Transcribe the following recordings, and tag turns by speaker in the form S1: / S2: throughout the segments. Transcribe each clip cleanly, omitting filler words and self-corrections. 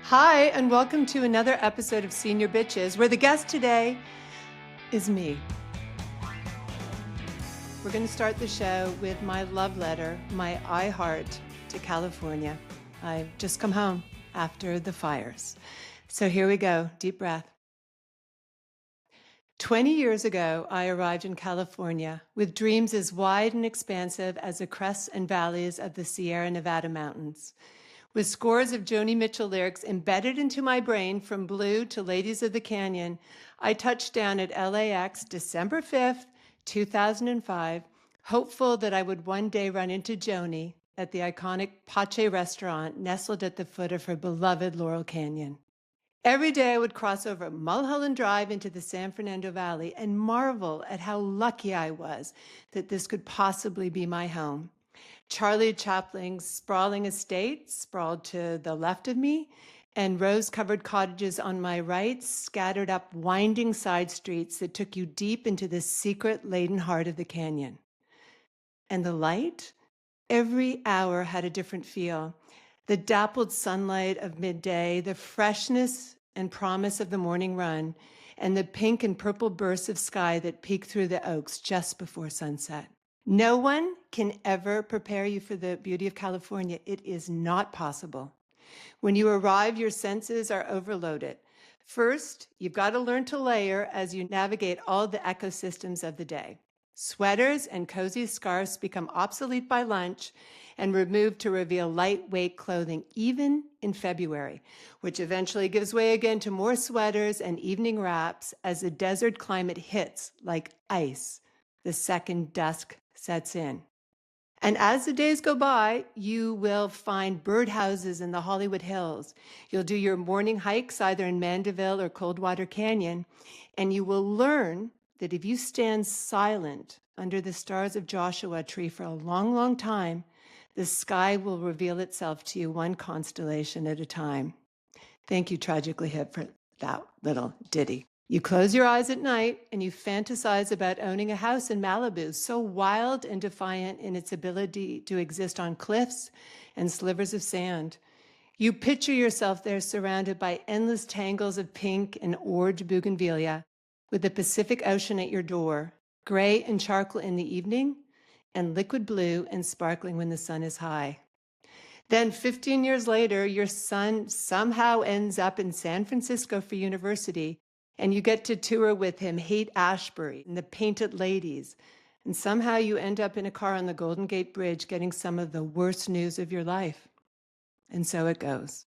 S1: Hi, and welcome to another episode of Senior Bitches, where the guest today is me. We're going to start the show with my love letter, my I heart to California. I've just come home after the fires. So here we go, deep breath. 20 years ago, I arrived in California with dreams as wide and expansive as the crests and valleys of the Sierra Nevada mountains. With scores of Joni Mitchell lyrics embedded into my brain from Blue to Ladies of the Canyon, I touched down at LAX December 5th, 2005, hopeful that I would one day run into Joni at the iconic Pache restaurant nestled at the foot of her beloved Laurel Canyon. Every day I would cross over Mulholland Drive into the San Fernando Valley and marvel at how lucky I was that this could possibly be my home. Charlie Chaplin's sprawling estate sprawled to the left of me, and rose-covered cottages on my right scattered up winding side streets that took you deep into the secret-laden heart of the canyon. And the light? Every hour had a different feel. The dappled sunlight of midday, the freshness and promise of the morning run, and the pink and purple bursts of sky that peek through the oaks just before sunset. No one can ever prepare you for the beauty of California. It is not possible. When you arrive, your senses are overloaded. First, you've got to learn to layer as you navigate all the ecosystems of the day. Sweaters and cozy scarves become obsolete by lunch and removed to reveal lightweight clothing, even in February, which eventually gives way again to more sweaters and evening wraps as the desert climate hits like ice the second dusk sets in. And as the days go by, you will find birdhouses in the Hollywood Hills. You'll do your morning hikes either in Mandeville or Coldwater Canyon, and you will learn that if you stand silent under the stars of Joshua Tree for a long, long time, the sky will reveal itself to you one constellation at a time. Thank you, Tragically Hip, for that little ditty. You close your eyes at night and you fantasize about owning a house in Malibu, so wild and defiant in its ability to exist on cliffs and slivers of sand. You picture yourself there surrounded by endless tangles of pink and orange bougainvillea, with the Pacific Ocean at your door, gray and charcoal in the evening, and liquid blue and sparkling when the sun is high. Then 15 years later, your son somehow ends up in San Francisco for university, and you get to tour with him Haight-Ashbury and the Painted Ladies, and somehow you end up in a car on the Golden Gate Bridge getting some of the worst news of your life. And so it goes.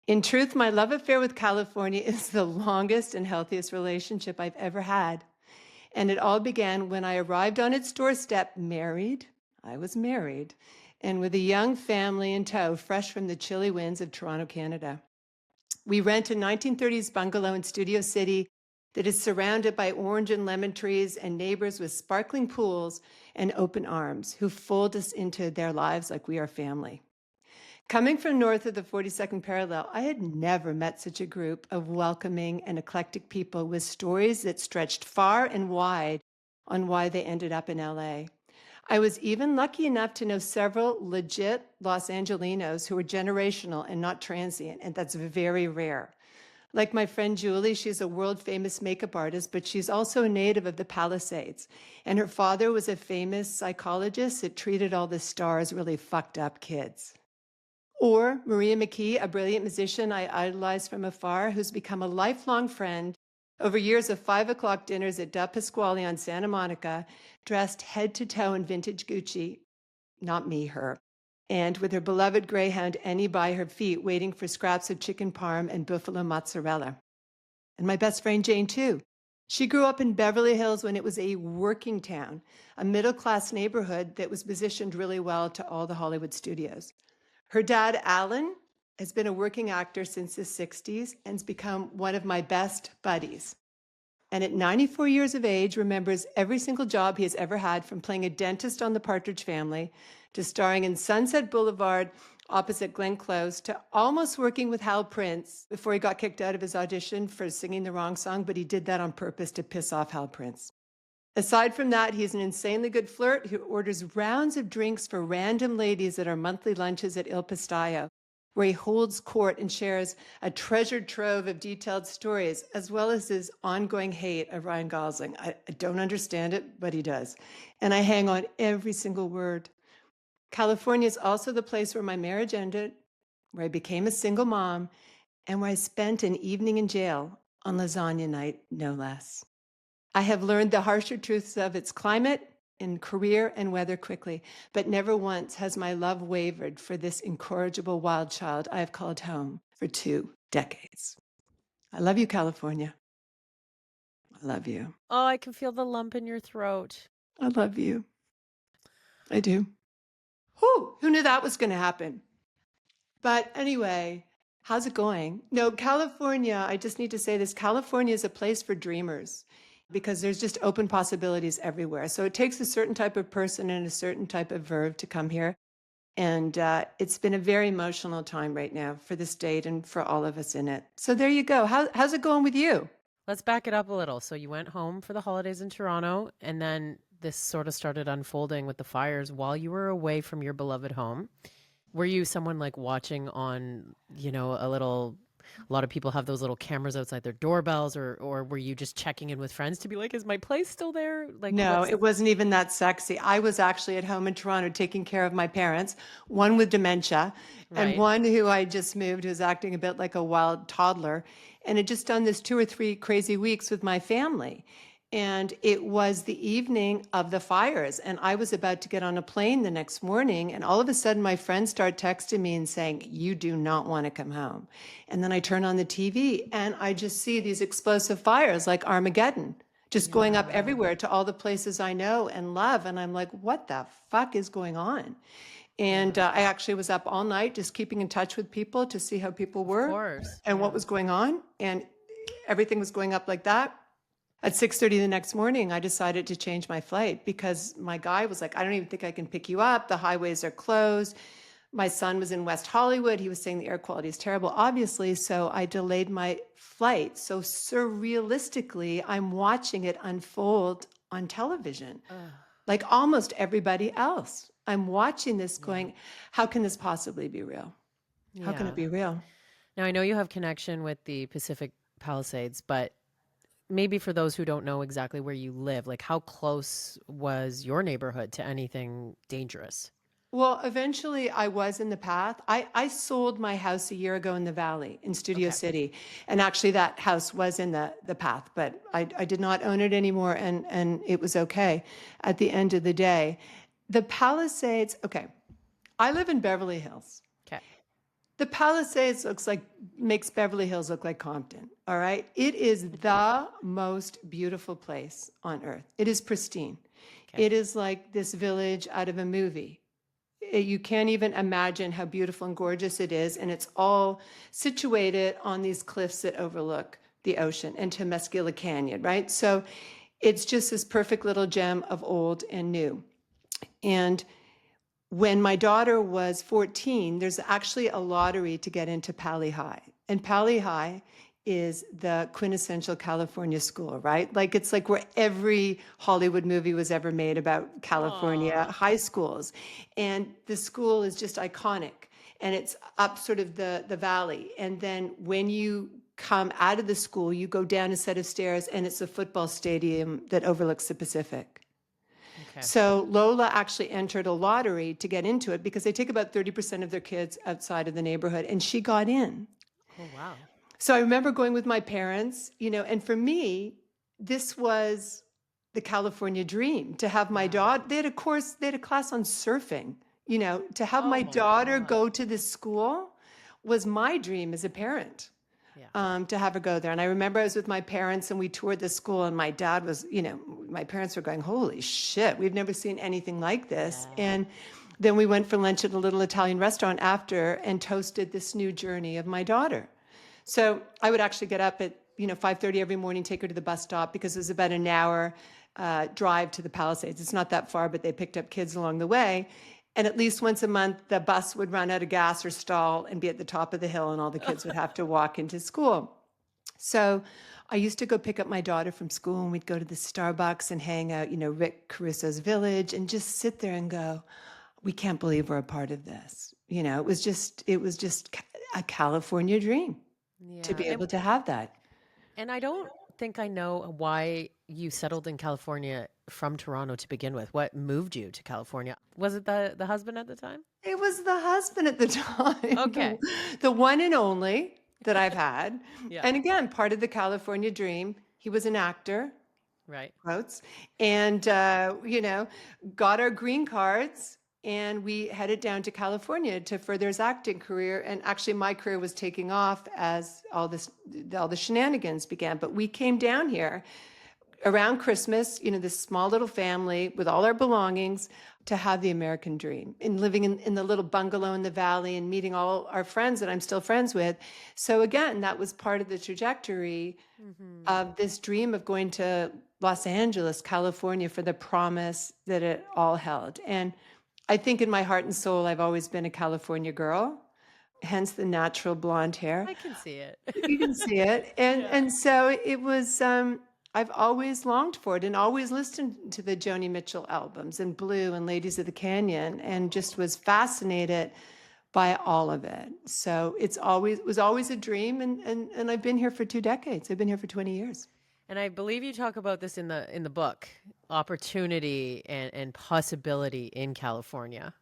S1: In truth, my love affair with California is the longest and healthiest relationship I've ever had. And it all began when I arrived on its doorstep married. I was married. And with a young family in tow, fresh from the chilly winds of Toronto, Canada. We rent a 1930s bungalow in Studio City that is surrounded by orange and lemon trees and neighbors with sparkling pools and open arms who fold us into their lives like we are family. Coming from north of the 42nd parallel, I had never met such a group of welcoming and eclectic people with stories that stretched far and wide on why they ended up in LA. I was even lucky enough to know several legit Los Angelinos who were generational and not transient, and that's very rare. Like my friend Julie, she's a world-famous makeup artist, but she's also a native of the Palisades. And her father was a famous psychologist that treated all the stars really fucked up kids. Or Maria McKee, a brilliant musician I idolized from afar, who's become a lifelong friend over years of 5 o'clock dinners at Da Pasquale on Santa Monica, dressed head to toe in vintage Gucci, not me, her, and with her beloved greyhound Annie by her feet, waiting for scraps of chicken parm and buffalo mozzarella. And my best friend Jane, too. She grew up in Beverly Hills when it was a working town, a middle-class neighborhood that was positioned really well to all the Hollywood studios. Her dad, Alan, has been a working actor since the 60s and has become one of my best buddies. And at 94 years of age, remembers every single job he has ever had, from playing a dentist on The Partridge Family to starring in Sunset Boulevard opposite Glenn Close to almost working with Hal Prince before he got kicked out of his audition for singing the wrong song, but he did that on purpose to piss off Hal Prince. Aside from that, he's an insanely good flirt who orders rounds of drinks for random ladies at our monthly lunches at Il Pistaio, where he holds court and shares a treasured trove of detailed stories, as well as his ongoing hate of Ryan Gosling. I don't understand it, but he does. And I hang on every single word. California is also the place where my marriage ended, where I became a single mom, and where I spent an evening in jail on lasagna night, no less. I have learned the harsher truths of its climate and career and weather quickly, but never once has my love wavered for this incorrigible wild child I have called home for 2 decades. I love you, California. I love you.
S2: Oh, I can feel the lump in your throat.
S1: I love you. I do. Who knew that was going to happen? But anyway, how's it going? No, California, I just need to say this, California is a place for dreamers because there's just open possibilities everywhere. So it takes a certain type of person and a certain type of verve to come here. And it's been a very emotional time right now for the state and for all of us in it. So there you go. How's it going with you?
S2: Let's back it up a little. So you went home for the holidays in Toronto, and then this sort of started unfolding with the fires while you were away from your beloved home. Were you someone like watching on, a lot of people have those little cameras outside their doorbells, or were you just checking in with friends to be like, is my place still there? Like,
S1: No,
S2: what's
S1: it wasn't even that sexy. I was actually at home in Toronto taking care of my parents, one with dementia and
S2: right?
S1: one who I just moved who's acting a bit like a wild toddler. And had just done this 2 or 3 crazy weeks with my family. And it was the evening of the fires. And I was about to get on a plane the next morning. And all of a sudden, my friends start texting me and saying, you do not want to come home. And then I turn on the TV and I just see these explosive fires like Armageddon just going up
S2: Yeah.
S1: everywhere to all the places I know and love. And I'm like, what the fuck is going on? And
S2: Yeah.
S1: I actually was up all night just keeping in touch with people to see how people
S2: Of
S1: were
S2: course.
S1: and what
S2: Yeah.
S1: was going on. And everything was going up like that. At 6:30 the next morning, I decided to change my flight because my guy was like, I don't even think I can pick you up. The highways are closed. My son was in West Hollywood. He was saying the air quality is terrible, obviously. So I delayed my flight. So surrealistically, I'm watching it unfold on television,
S2: Ugh.
S1: like almost everybody else. I'm watching this
S2: Yeah.
S1: going, how can this possibly be real? How can it
S2: Yeah.
S1: be real?
S2: Now I know you have connection with the Pacific Palisades, but maybe for those who don't know exactly where you live, like how close was your neighborhood to anything dangerous?
S1: Well, eventually I was in the path. I sold my house a year ago in the Valley in Studio
S2: Okay.
S1: City. And actually that house was in the path, but I did not own it anymore and it was okay at the end of the day. The Palisades, okay. I live in Beverly Hills.
S2: Okay.
S1: The Palisades makes Beverly Hills look like Compton, all right? It is the most beautiful place on earth. It is pristine.
S2: Okay.
S1: It is like this village out of a movie. You can't even imagine how beautiful and gorgeous it is. And it's all situated on these cliffs that overlook the ocean and Temescula Canyon, right? So it's just this perfect little gem of old and new. And when my daughter was 14, there's actually a lottery to get into Pali High. And Pali High is the quintessential California school, right? Like it's like where every Hollywood movie was ever made about California
S2: Aw.
S1: high schools. And the school is just iconic. And it's up sort of the valley. And then when you come out of the school, you go down a set of stairs and it's a football stadium that overlooks the Pacific.
S2: Okay.
S1: So Lola actually entered a lottery to get into it because they take about 30% of their kids outside of the neighborhood, and she got in.
S2: Oh, wow.
S1: So I remember going with my parents, and for me, this was the California dream to have my
S2: Yeah.
S1: daughter. They had a class on surfing, to have
S2: Oh
S1: my
S2: my
S1: daughter
S2: God.
S1: go to this school was my dream as a parent
S2: Yeah.
S1: to have her go there. And I remember I was with my parents and we toured the school, and my dad was, my parents were going, holy shit, we've never seen anything like this.
S2: Yeah.
S1: And then we went for lunch at a little Italian restaurant after and toasted this new journey of my daughter. So I would actually get up at 5:30 every morning, take her to the bus stop because it was about an hour drive to the Palisades. It's not that far, but they picked up kids along the way. And at least once a month, the bus would run out of gas or stall and be at the top of the hill, and all the kids would have to walk into school. So I used to go pick up my daughter from school, and we'd go to the Starbucks and hang out, Rick Caruso's village, and just sit there and go, we can't believe we're a part of this. It was just a California dream to
S2: Yeah.
S1: be able to have that.
S2: And I don't think I know why you settled in California from Toronto to begin with. What moved you to California? Was it the husband at the time?
S1: It was the husband at the time,
S2: Okay.
S1: the one and only that I've had.
S2: Yeah.
S1: And again, part of the California dream. He was an actor,
S2: Right.
S1: quotes, and got our green cards, and we headed down to California to further his acting career. And actually, my career was taking off as all the shenanigans began. But we came down here around Christmas, this small little family with all our belongings to have the American dream and living in the little bungalow in the valley and meeting all our friends that I'm still friends with. So again, that was part of the trajectory
S2: Mm-hmm.
S1: of this dream of going to Los Angeles, California for the promise that it all held. And I think in my heart and soul, I've always been a California girl, hence the natural blonde hair.
S2: I can see it.
S1: You can see it. And
S2: Yeah.
S1: and so it was I've always longed for it and always listened to the Joni Mitchell albums and Blue and Ladies of the Canyon and just was fascinated by all of it. So was always a dream, and I've been here for 2 decades. I've been here for 20 years.
S2: And I believe you talk about this in the book, opportunity and possibility in California.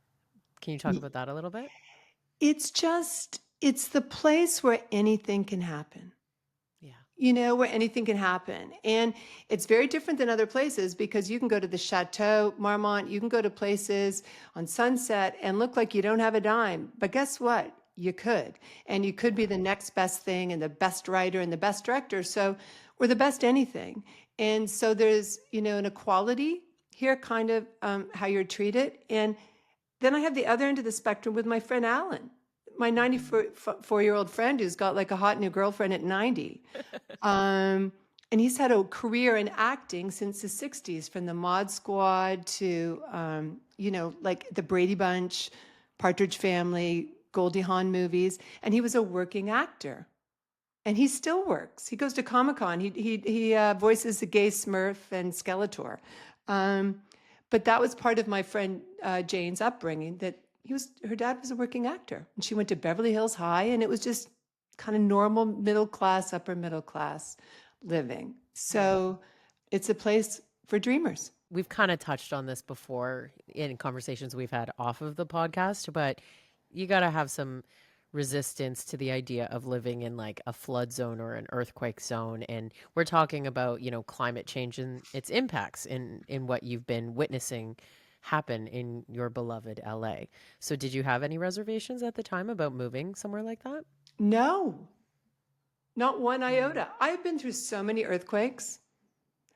S2: Can you talk
S1: Y-
S2: about that a little bit?
S1: it's the place where anything can happen.
S2: Yeah.
S1: Where anything can happen. And it's very different than other places because you can go to the Chateau Marmont, you can go to places on Sunset and look like you don't have a dime. But guess what? You could. And you could be the next best thing and the best writer and the best director. So, or the best anything. And so there's, an equality here, kind of how you're treated. And then I have the other end of the spectrum with my friend Alan, my
S2: Mm-hmm.
S1: 94-year-old friend who's got like a hot new girlfriend at 90. Um, and he's had a career in acting since the 60s, from the Mod Squad to, like the Brady Bunch, Partridge Family, Goldie Hawn movies. And he was a working actor. And he still works. He goes to Comic-Con. He voices the gay Smurf and Skeletor. Um, but that was part of my friend Jane's upbringing, that her dad was a working actor. And she went to Beverly Hills High, and it was just kind of normal middle class, upper middle class living.
S2: Yeah.
S1: So it's a place for dreamers.
S2: We've kind of touched on this before in conversations we've had off of the podcast, but you got to have some resistance to the idea of living in like a flood zone or an earthquake zone. And we're talking about, climate change and its impacts in what you've been witnessing happen in your beloved LA. So did you have any reservations at the time about moving somewhere like that?
S1: No, not one
S2: Mm.
S1: iota. I've been through so many earthquakes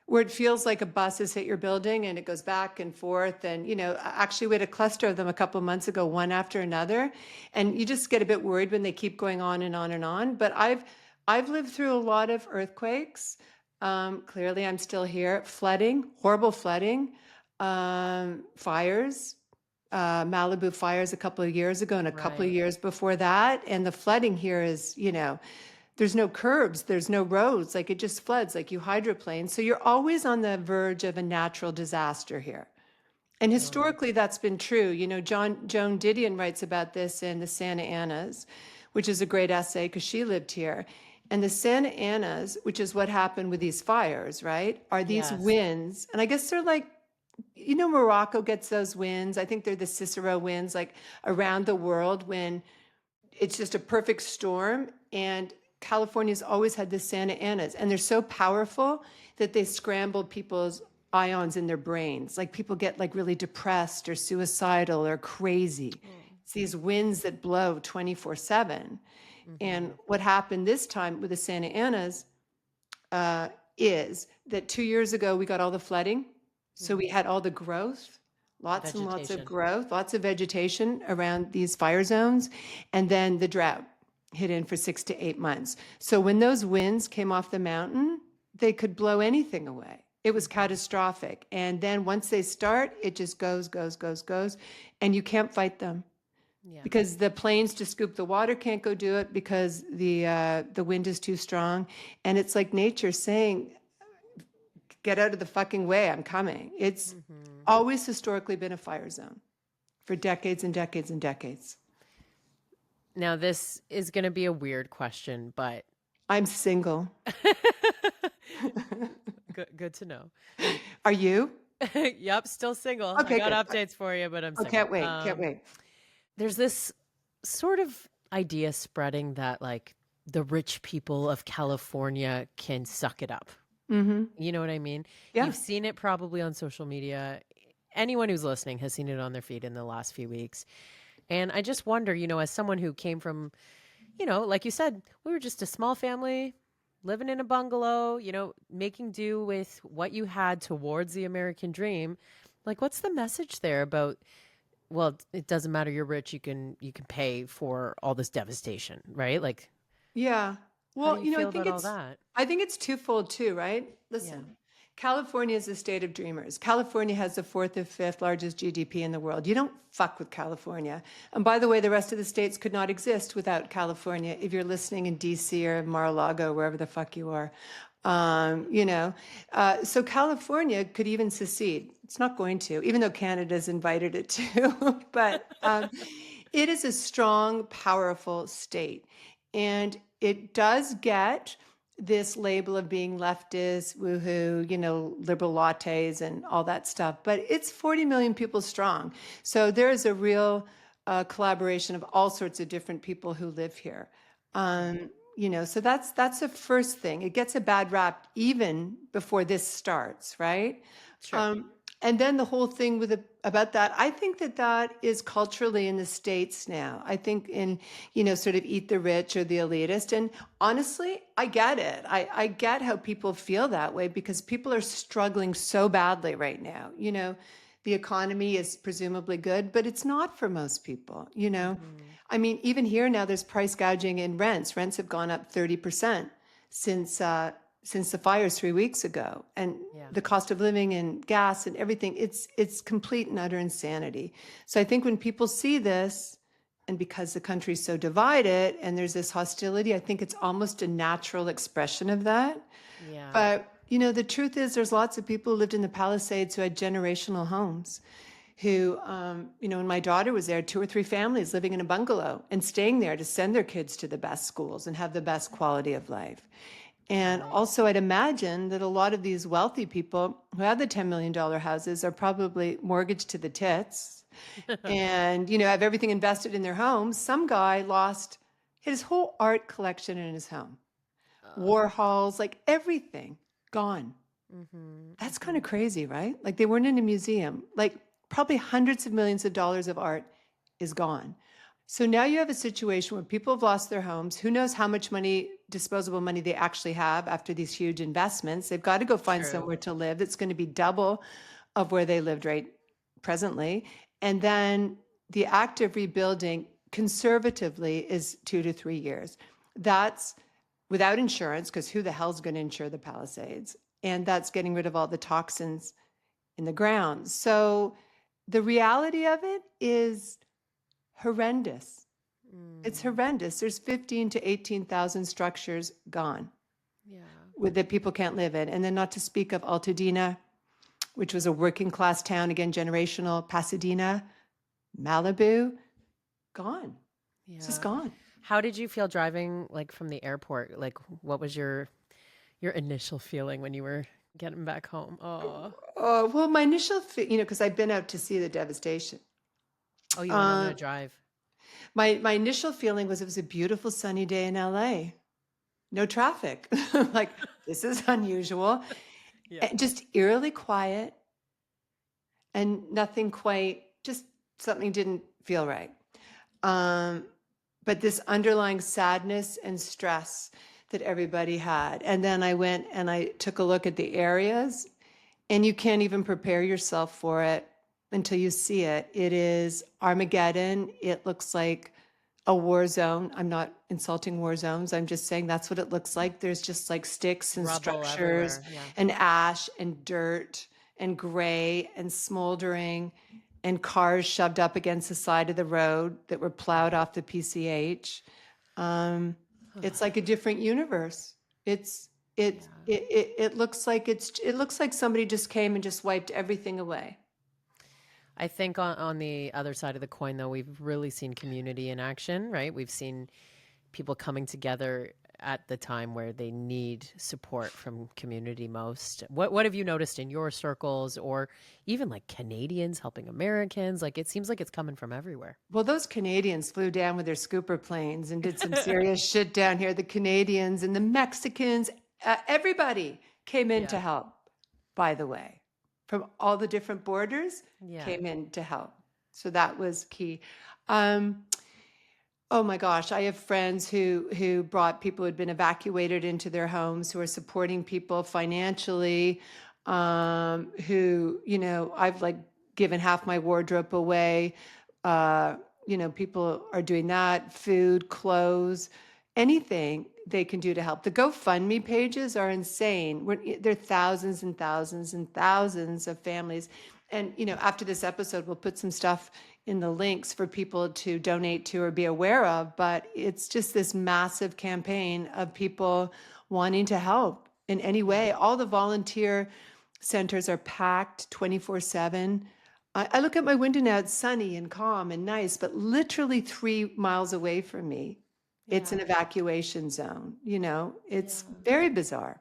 S1: where it feels like a bus has hit your building and it goes back and forth. And, actually, we had a cluster of them a couple of months ago, one after another. And you just get a bit worried when they keep going on and on and on. But I've lived through a lot of earthquakes. Clearly, I'm still here. Flooding, horrible flooding, fires, Malibu fires a couple of years ago and a couple of
S2: Right.
S1: years before that. And the flooding here is, there's no curbs, there's no roads, like it just floods, like you hydroplane. So you're always on the verge of a natural disaster here. And
S2: Totally.
S1: historically, that's been true. Joan Didion writes about this in the Santa Anas, which is a great essay because she lived here. And the Santa Anas, which is what happened with these fires, right, are these
S2: Yes.
S1: winds. And I guess they're like, Morocco gets those winds. I think they're the Cicero winds, like around the world when it's just a perfect storm. And California's always had the Santa Anas, and they're so powerful that they scramble people's ions in their brains. Like people get like really depressed or suicidal or crazy.
S2: Oh.
S1: It's these winds that blow 24/7.
S2: Mm-hmm.
S1: And what happened this time with the Santa Anas uh, is that 2 years ago we got all the flooding. So we
S2: Mm-hmm.
S1: had all the growth, lots and lots of
S2: Vegetation.
S1: growth, lots of vegetation around these fire zones. And then the drought hit in for 6 to 8 months. So when those winds came off the mountain, they could blow anything away. It was
S2: Mm-hmm.
S1: catastrophic. And then once they start, it just goes, goes, goes, goes. And you can't fight them
S2: Yeah.
S1: because the planes to scoop the water can't go do it because the wind is too strong. And it's like nature saying, get out of the fucking way, I'm coming. It's
S2: Mm-hmm.
S1: always historically been a fire zone for decades and decades and decades.
S2: Now, this is going to be a weird question, but
S1: I'm single.
S2: good to know.
S1: Are you?
S2: Yep, still single. I
S1: Okay,
S2: got
S1: good.
S2: updates for you, but I'm
S1: I
S2: single.
S1: can't wait. Can't wait.
S2: There's this sort of idea spreading that like the rich people of California can suck it up.
S1: Mm-hmm.
S2: You know what I mean?
S1: Yeah.
S2: You've seen it probably on social media. Anyone who's listening has seen it on their feed in the last few weeks. And I just wonder, as someone who came from, like you said, we were just a small family living in a bungalow, making do with what you had towards the American dream. Like, what's the message there about, well, it doesn't matter, you're rich, you can pay for all this devastation, right? Like,
S1: Yeah.
S2: how do
S1: Well,
S2: you feel about all that?
S1: I think it's twofold too, right?
S2: Yeah.
S1: Listen, California is a state of dreamers. California has the fourth or fifth largest GDP in the world. You don't fuck with California. And by the way, the rest of the states could not exist without California. If you're listening in DC or Mar-a-Lago, wherever the fuck you are, so California could even secede. It's not going to, even though Canada's invited it to. But it is a strong, powerful state. And it does get this label of being leftist, woohoo, liberal lattes and all that stuff. But it's 40 million people strong. So there is a real collaboration of all sorts of different people who live here. So that's the first thing. It gets a bad rap even before this starts, right?
S2: Sure.
S1: And then the whole thing about that, I think that is culturally in the States now. I think in, sort of eat the rich or the elitist. And honestly, I get it. I get how people feel that way because people are struggling so badly right now. The economy is presumably good, but it's not for most people.
S2: Hmm.
S1: I mean, even here now, there's price gouging in rents. Rents have gone up 30% since since the fires 3 weeks ago, and
S2: Yeah.
S1: the cost of living and gas and everything. It's complete and utter insanity. So I think when people see this, and because the country's so divided and there's this hostility, I think it's almost a natural expression of that.
S2: Yeah.
S1: But the truth is, there's lots of people who lived in the Palisades who had generational homes who, when my daughter was there, 2 or 3 families living in a bungalow and staying there to send their kids to the best schools and have the best quality of life. And
S2: Right.
S1: also, I'd imagine that a lot of these wealthy people who have the $10 million houses are probably mortgaged to the tits and, have everything invested in their homes. Some guy lost his whole art collection in his home,
S2: Uh,
S1: Warhols, like everything gone.
S2: mm-hmm,
S1: That's kind
S2: mm-hmm.
S1: of crazy, right? Like they weren't in a museum. Like probably hundreds of millions of dollars of art is gone. So now you have a situation where people have lost their homes. Who knows how much money, disposable money, they actually have after these huge investments? They've got to go find
S2: True.
S1: somewhere to live that's going to be double of where they lived right presently. And then the act of rebuilding conservatively is 2 to 3 years. That's without insurance, because who the hell's going to insure the Palisades? And that's getting rid of all the toxins in the ground. So the reality of it is horrendous. It's
S2: Mm,
S1: horrendous. There's 15 to 18,000 structures gone
S2: yeah.
S1: that people can't live in. And then not to speak of Altadena, which was a working class town, again, generational, Pasadena, Malibu, gone. It's just
S2: Yeah.
S1: gone.
S2: How did you feel driving like from the airport? Like what was your initial feeling when you were getting back home? Oh.
S1: Oh, well, my initial, because I've been out to see the devastation.
S2: Oh, you went on a
S1: Uh,
S2: drive.
S1: my initial feeling was it was a beautiful sunny day in LA. No traffic. Like, this is unusual.
S2: Yeah.
S1: And just eerily quiet and nothing quite, just something didn't feel right. Um, but this underlying sadness and stress that everybody had. And then I went and I took a look at the areas, and you can't even prepare yourself for it until you see it. It is Armageddon. It looks like a war zone. I'm not insulting war zones. I'm just saying that's what it looks like. There's just like sticks and
S2: Rubble
S1: structures
S2: everywhere. Yeah.
S1: and ash and dirt and gray and smoldering and cars shoved up against the side of the road that were plowed off the PCH. Um, it's like a different universe. It's
S2: Yeah.
S1: it looks like it looks like somebody just came and just wiped everything away.
S2: I think on the other side of the coin, though, we've really seen community in action, right? We've seen people coming together at the time where they need support from community most. What have you noticed in your circles, or even like Canadians helping Americans? Like it seems like it's coming from everywhere.
S1: Well, those Canadians flew down with their scooper planes and did some serious shit down here. The Canadians and the Mexicans, everybody came in
S2: Yeah.
S1: to help, by the way, from all the different borders
S2: Yeah.
S1: came in to help. So that was key. Um, oh my gosh, I have friends who brought people who had been evacuated into their homes, who are supporting people financially, who, I've like given half my wardrobe away. Uh, people are doing that, food, clothes, anything they can do to help. The GoFundMe pages are insane. There are thousands and thousands and thousands of families. And, after this episode, we'll put some stuff in the links for people to donate to or be aware of. But it's just this massive campaign of people wanting to help in any
S2: Yeah.
S1: way. All the volunteer centers are packed 24/7. I look at my window now, it's sunny and calm and nice, but literally 3 miles away from me, it's
S2: Yeah.
S1: an evacuation zone. It's
S2: Yeah.
S1: very bizarre,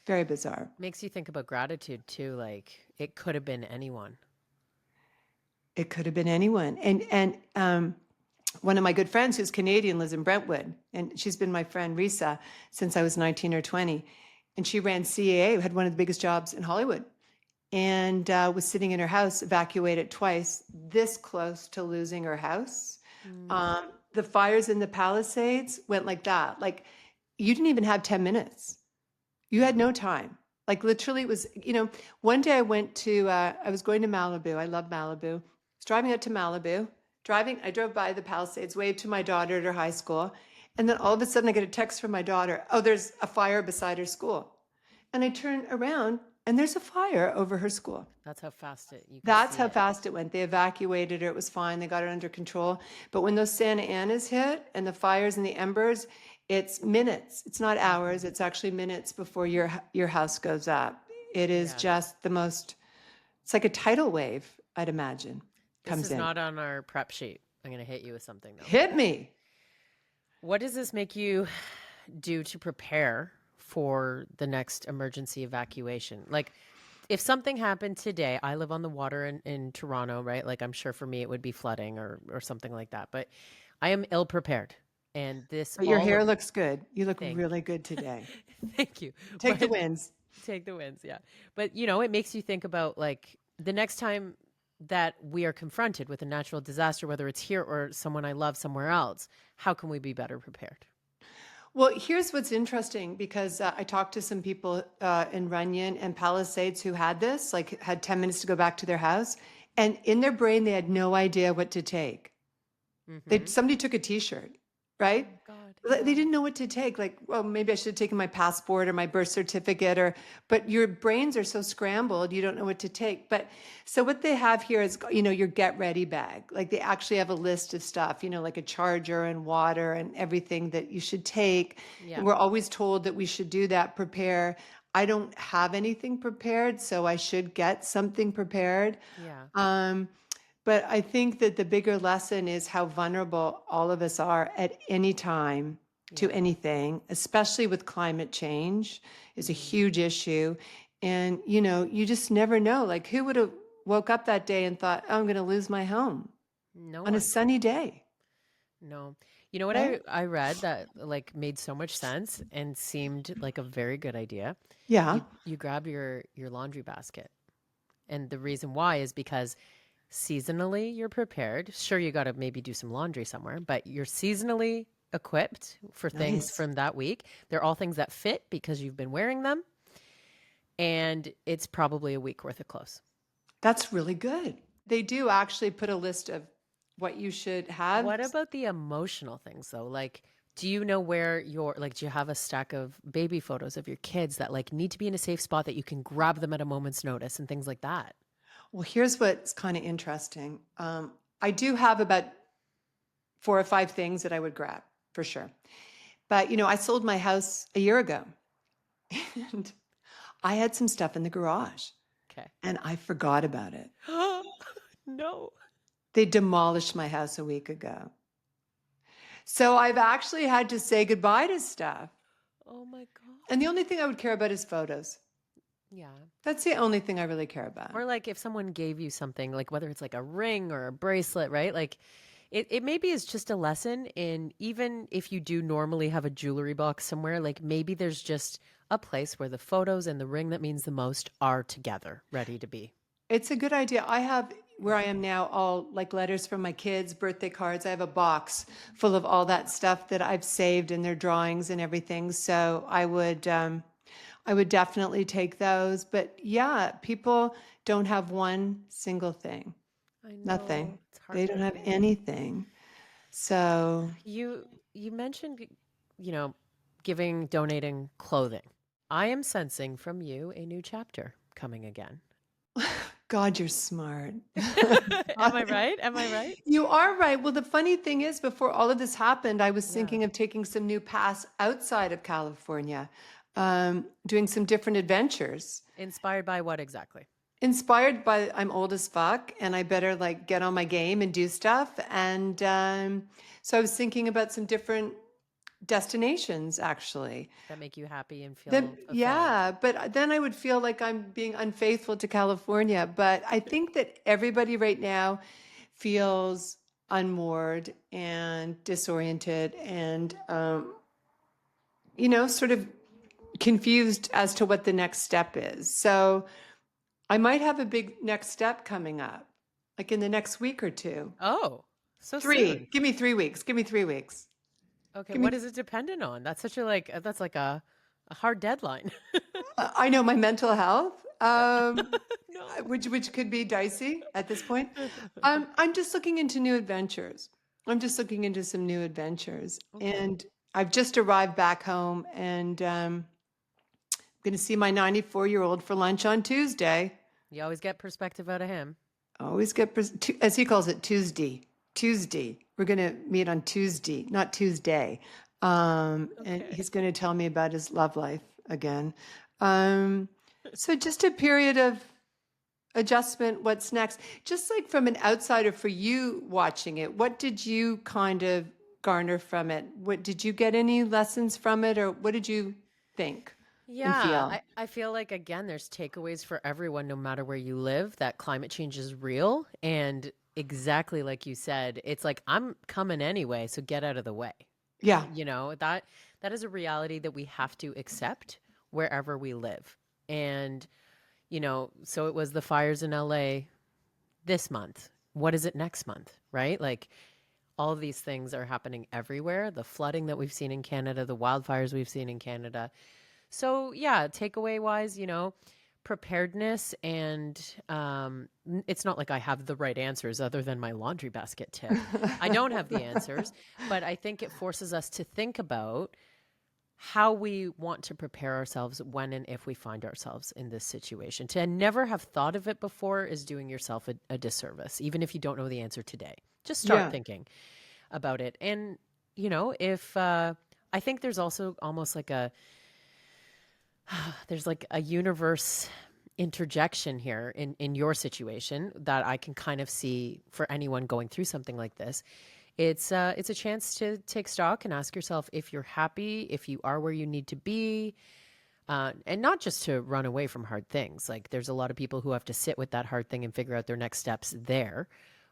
S1: very bizarre.
S2: Makes you think about gratitude too. Like it could have been anyone.
S1: It could have been anyone. And one of my good friends who's Canadian lives in Brentwood, and she's been my friend Risa since I was 19 or 20. And she ran CAA, had one of the biggest jobs in Hollywood, and was sitting in her house, evacuated twice, this close to losing her house.
S2: Mm.
S1: The fires in the Palisades went like that. Like you didn't even have 10 minutes. You had no time. Like literally, it was, one day I was going to Malibu. I love Malibu. I was driving out to Malibu, I drove by the Palisades, waved to my daughter at her high school. And then all of a sudden I get a text from my daughter, oh, there's a fire beside her school. And I turn around and there's a fire over her school.
S2: That's how fast you could
S1: That's
S2: see
S1: how
S2: it.
S1: fast it went. They evacuated her. It was fine. They got her under control. But when those Santa Anas hit and the fires and the embers, it's minutes. It's not hours. It's actually minutes before your house goes up. It is
S2: Yeah.
S1: just the most. It's like a tidal wave, I'd imagine,
S2: This
S1: comes
S2: is
S1: in.
S2: not on our prep sheet. I'm going to hit you with something though.
S1: Hit me.
S2: What does this make you do to prepare for the next emergency evacuation? Like, if something happened today, I live on the water in Toronto, right? Like, I'm sure for me it would be flooding or something like that. But I am ill prepared. And this
S1: But your
S2: all
S1: hair
S2: of
S1: looks good. You look
S2: thank
S1: really good today.
S2: thank you.
S1: Take the
S2: But
S1: wins.
S2: take the wins, yeah. But it makes you think about like the next time that we are confronted with a natural disaster, whether it's here or someone I love somewhere else, how can we be better prepared?
S1: Well, here's what's interesting because I talked to some people in Runyon and Palisades who had this, like had 10 minutes to go back to their house. And in their brain, they had no idea what to take.
S2: Mm-hmm.
S1: Somebody took a t-shirt, right?
S2: Oh God,
S1: They
S2: yeah.
S1: didn't know what to take. Like, well, maybe I should have taken my passport or my birth certificate but your brains are so scrambled, you don't know what to take. But so what they have here is, your get ready bag. Like they actually have a list of stuff, like a charger and water and everything that you should take.
S2: Yeah.
S1: And we're always told that we should do that, prepare. I don't have anything prepared, so I should get something prepared.
S2: Yeah.
S1: Um, but I think that the bigger lesson is how vulnerable all of us are at any time to
S2: Yeah.
S1: anything, especially with climate change is a
S2: Mm.
S1: huge issue. And, you just never know. Like who would have woke up that day and thought, oh, I'm going to lose my home
S2: No
S1: on a
S2: one.
S1: sunny day,
S2: No. You know what
S1: right?
S2: I read that like made so much sense and seemed like a very good idea?
S1: Yeah.
S2: You grab your laundry basket. And the reason why is because seasonally you're prepared. Sure, you got to maybe do some laundry somewhere, but you're seasonally equipped for things
S1: Nice.
S2: from that week. They're all things that fit because you've been wearing them, and it's probably a week worth of clothes.
S1: That's really good. They do actually put a list of what you should have.
S2: What about the emotional things though? Like, do you know where do you have a stack of baby photos of your kids that like need to be in a safe spot that you can grab them at a moment's notice and things like that?
S1: Well, here's what's kind of interesting. I do have about 4 or 5 things that I would grab for sure. But, I sold my house a year ago and I had some stuff in the garage
S2: Okay.
S1: and I forgot about it.
S2: no.
S1: They demolished my house a week ago. So I've actually had to say goodbye to stuff.
S2: Oh my God.
S1: And the only thing I would care about is photos.
S2: Yeah.
S1: That's the only thing I really care about.
S2: Or like if someone gave you something, like whether it's like a ring or a bracelet, right? Like it maybe is just a lesson in, even if you do normally have a jewelry box somewhere, like maybe there's just a place where the photos and the ring that means the most are together, ready to be.
S1: It's a good idea. I have where I am now all like letters from my kids, birthday cards. I have a box full of all that stuff that I've saved and their drawings and everything. So I would definitely take those. But yeah, people don't have one single thing.
S2: I
S1: Nothing.
S2: know. It's
S1: They don't have
S2: heartbreaking.
S1: anything. So
S2: You mentioned, donating clothing. I am sensing from you a new chapter coming again.
S1: God, you're smart.
S2: Am I right? Am I right?
S1: You are right. Well, the funny thing is, before all of this happened, I was
S2: Yeah.
S1: thinking of taking some new paths outside of California, doing some different adventures.
S2: Inspired by what exactly?
S1: Inspired by I'm old as fuck and I better like get on my game and do stuff. And so I was thinking about some different destinations actually.
S2: That make you happy and
S1: Then,
S2: feel fulfilled.
S1: yeah, but then I would feel like I'm being unfaithful to California. But I think that everybody right now feels unmoored and disoriented and, sort of confused as to what the next step is. So I might have a big next step coming up, like in the next week or two.
S2: Oh, so soon.
S1: Three. Give me 3 weeks. Give me 3 weeks.
S2: Okay,
S1: Give
S2: what
S1: me.
S2: is it dependent on? That's such a that's like a hard deadline.
S1: I know my mental health,
S2: No.
S1: which could be dicey at this point. I'm just looking into new adventures. I'm just looking into some new adventures,
S2: Okay.
S1: and I've just arrived back home, and I'm going to see my 94-year-old for lunch on Tuesday.
S2: You always get perspective out of him.
S1: Always get, as he calls it, Tuesday. Tuesday. We're going to meet on Tuesday, not Tuesday. And
S2: Okay.
S1: he's going to tell me about his love life again. Um, so just a period of adjustment. What's next? Just like from an outsider for you watching it, what did you kind of garner from it? What did you get any lessons from it, or what did you think and
S2: Yeah,
S1: feel?
S2: I feel like again, there's takeaways for everyone, no matter where you live, that climate change is real. And exactly like you said, it's like I'm coming anyway, so get out of the way.
S1: Yeah.
S2: That is a reality that we have to accept wherever we live. And, so it was the fires in LA this month. What is it next month, right? Like all of these things are happening everywhere. The flooding that we've seen in Canada, the wildfires we've seen in Canada. So, yeah, takeaway wise, preparedness. And it's not like I have the right answers other than my laundry basket tip. I don't have the answers, but I think it forces us to think about how we want to prepare ourselves when and if we find ourselves in this situation. To never have thought of it before is doing yourself a disservice, even if you don't know the answer today. Just start
S1: Yeah.
S2: thinking about it. And, if I think there's also almost like there's like a universe interjection here in your situation that I can kind of see for anyone going through something like this. It's a chance to take stock and ask yourself if you're happy, if you are where you need to be, and not just to run away from hard things. Like there's a lot of people who have to sit with that hard thing and figure out their next steps there,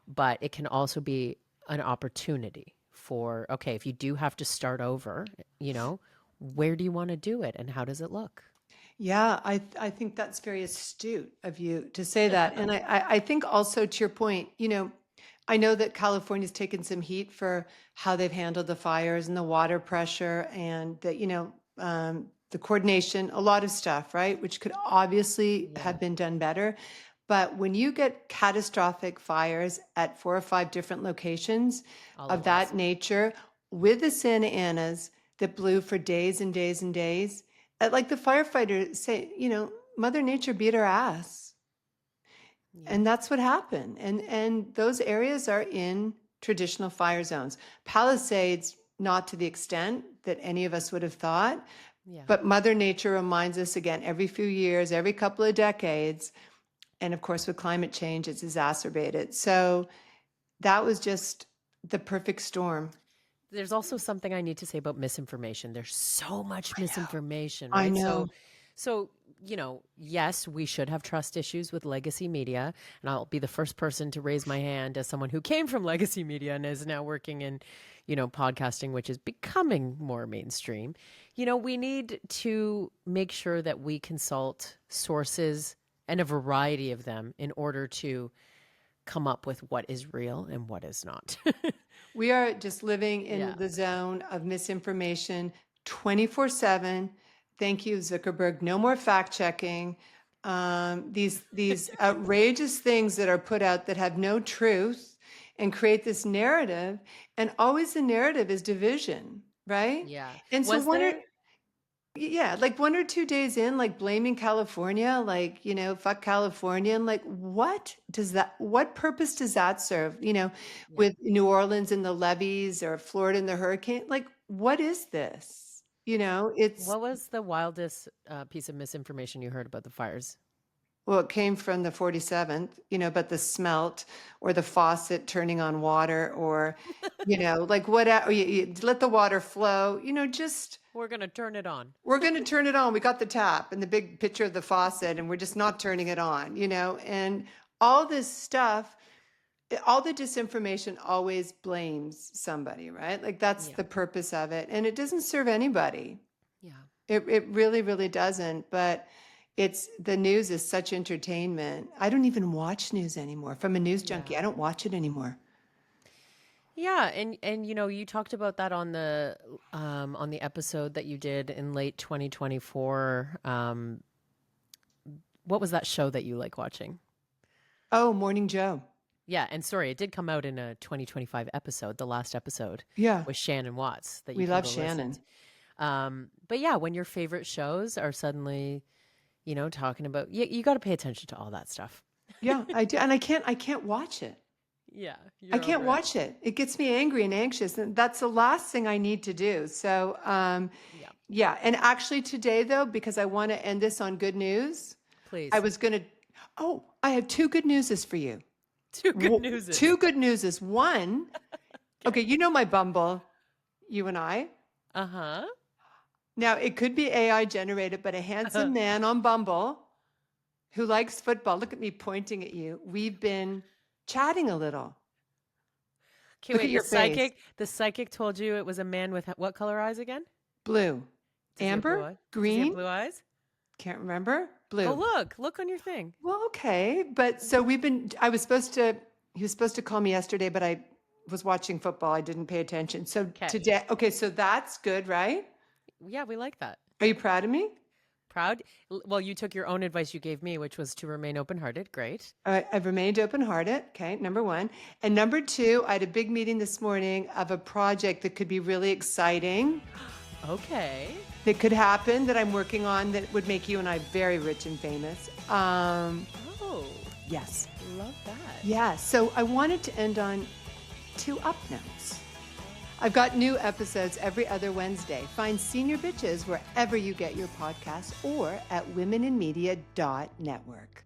S2: but it can also be an opportunity for, okay, if you do have to start over, where do you want to do it and how does it look?
S1: Yeah, I think that's very astute of you to say that. And I think also to your point, I know that California's taken some heat for how they've handled the fires and the water pressure and the coordination, a lot of stuff, right? Which could obviously
S2: Yeah,
S1: have been done better. But when you get catastrophic fires at 4 or 5 different locations
S2: all at
S1: of
S2: once.
S1: that nature with the Santa Anas that blew for days and days and days, like the firefighters say, Mother Nature beat our ass.
S2: Yeah.
S1: And that's what happened. And those areas are in traditional fire zones. Palisades, not to the extent that any of us would have thought,
S2: Yeah.
S1: but Mother Nature reminds us again every few years, every couple of decades, And of course, with climate change, it's exacerbated. So that was just the perfect storm.
S2: There's also something I need to say about misinformation. There's so much misinformation,
S1: I
S2: right?
S1: know.
S2: So, yes, we should have trust issues with legacy media, and I'll be the first person to raise my hand as someone who came from legacy media and is now working in, podcasting, which is becoming more mainstream. We need to make sure that we consult sources and a variety of them in order to come up with what is real and what is not.
S1: We are just living in
S2: Yeah.
S1: the zone of misinformation 24/7. Thank you, Zuckerberg. No more fact checking. These outrageous things that are put out that have no truth and create this narrative. And always the narrative is division, right?
S2: Yeah.
S1: And so
S2: Was there?
S1: yeah, like 1 or 2 days in, like blaming California, like, fuck California. And like, what purpose does that serve?
S2: Yeah.
S1: With New Orleans and the levees or Florida and the hurricane, like, what is this? It's,
S2: What was the wildest piece of misinformation you heard about the fires?
S1: well, it came from the 47th, but the smelt or the faucet turning on water or, like what, or you let the water flow, just.
S2: We're going to turn it on.
S1: We're going to turn it on. We got the tap and the big picture of the faucet, and we're just not turning it on, and all this stuff, all the disinformation always blames somebody, right? Like that's
S2: Yeah.
S1: the purpose of it. And it doesn't serve anybody.
S2: Yeah.
S1: It really, really doesn't. But the news is such entertainment. I don't even watch news anymore. From a news junkie, I
S2: Yeah.
S1: don't watch it anymore.
S2: Yeah, and you talked about that on the episode that you did in late 2024. What was that show that you like watching?
S1: Oh, Morning Joe.
S2: Yeah, and sorry, it did come out in a 2025 episode, the last episode
S1: Yeah,
S2: with Shannon Watts that you
S1: we
S2: can
S1: love
S2: go listen
S1: Shannon.
S2: to. But yeah, when your favorite shows are suddenly, talking about, you got to pay attention to all that stuff.
S1: Yeah, I do. And I can't watch it.
S2: Yeah,
S1: I
S2: you're
S1: can't
S2: over it.
S1: watch it. It gets me angry and anxious, and that's the last thing I need to do. So,
S2: Yeah,
S1: yeah. And actually today, though, because I want to end this on good news, I
S2: please.
S1: was going to, oh, I have two good newses for you.
S2: Two good newses.
S1: Two good newses. One, okay, my Bumble, you and I.
S2: Uh-huh.
S1: Now, it could be AI generated, but a handsome man on Bumble who likes football. Look at me pointing at you. We've been chatting a little.
S2: Okay,
S1: Look at
S2: wait, the
S1: your face.
S2: psychic told you it was a man with what color eyes again?
S1: Blue.
S2: Does he have blue
S1: Amber?
S2: eyes? Does he have
S1: Green?
S2: blue eyes?
S1: Can't remember.
S2: Go
S1: Blue.
S2: look on your thing.
S1: Well, okay. But so he was supposed to call me yesterday, but I was watching football. I didn't pay attention. So
S2: Okay.
S1: today, okay, so that's good, right?
S2: Yeah, we like that.
S1: Are you proud of me?
S2: Proud? Well, you took your own advice you gave me, which was to remain open-hearted. Great.
S1: All right, I've remained open-hearted. Okay, number one. And number two, I had a big meeting this morning of a project that could be really exciting,
S2: Okay.
S1: that could happen, that I'm working on, that would make you and I very rich and famous.
S2: Oh,
S1: Yes.
S2: love that.
S1: Yeah, so I wanted to end on two up notes. I've got new episodes every other Wednesday. Find Senior Bitches wherever you get your podcasts or at womeninmedia.network.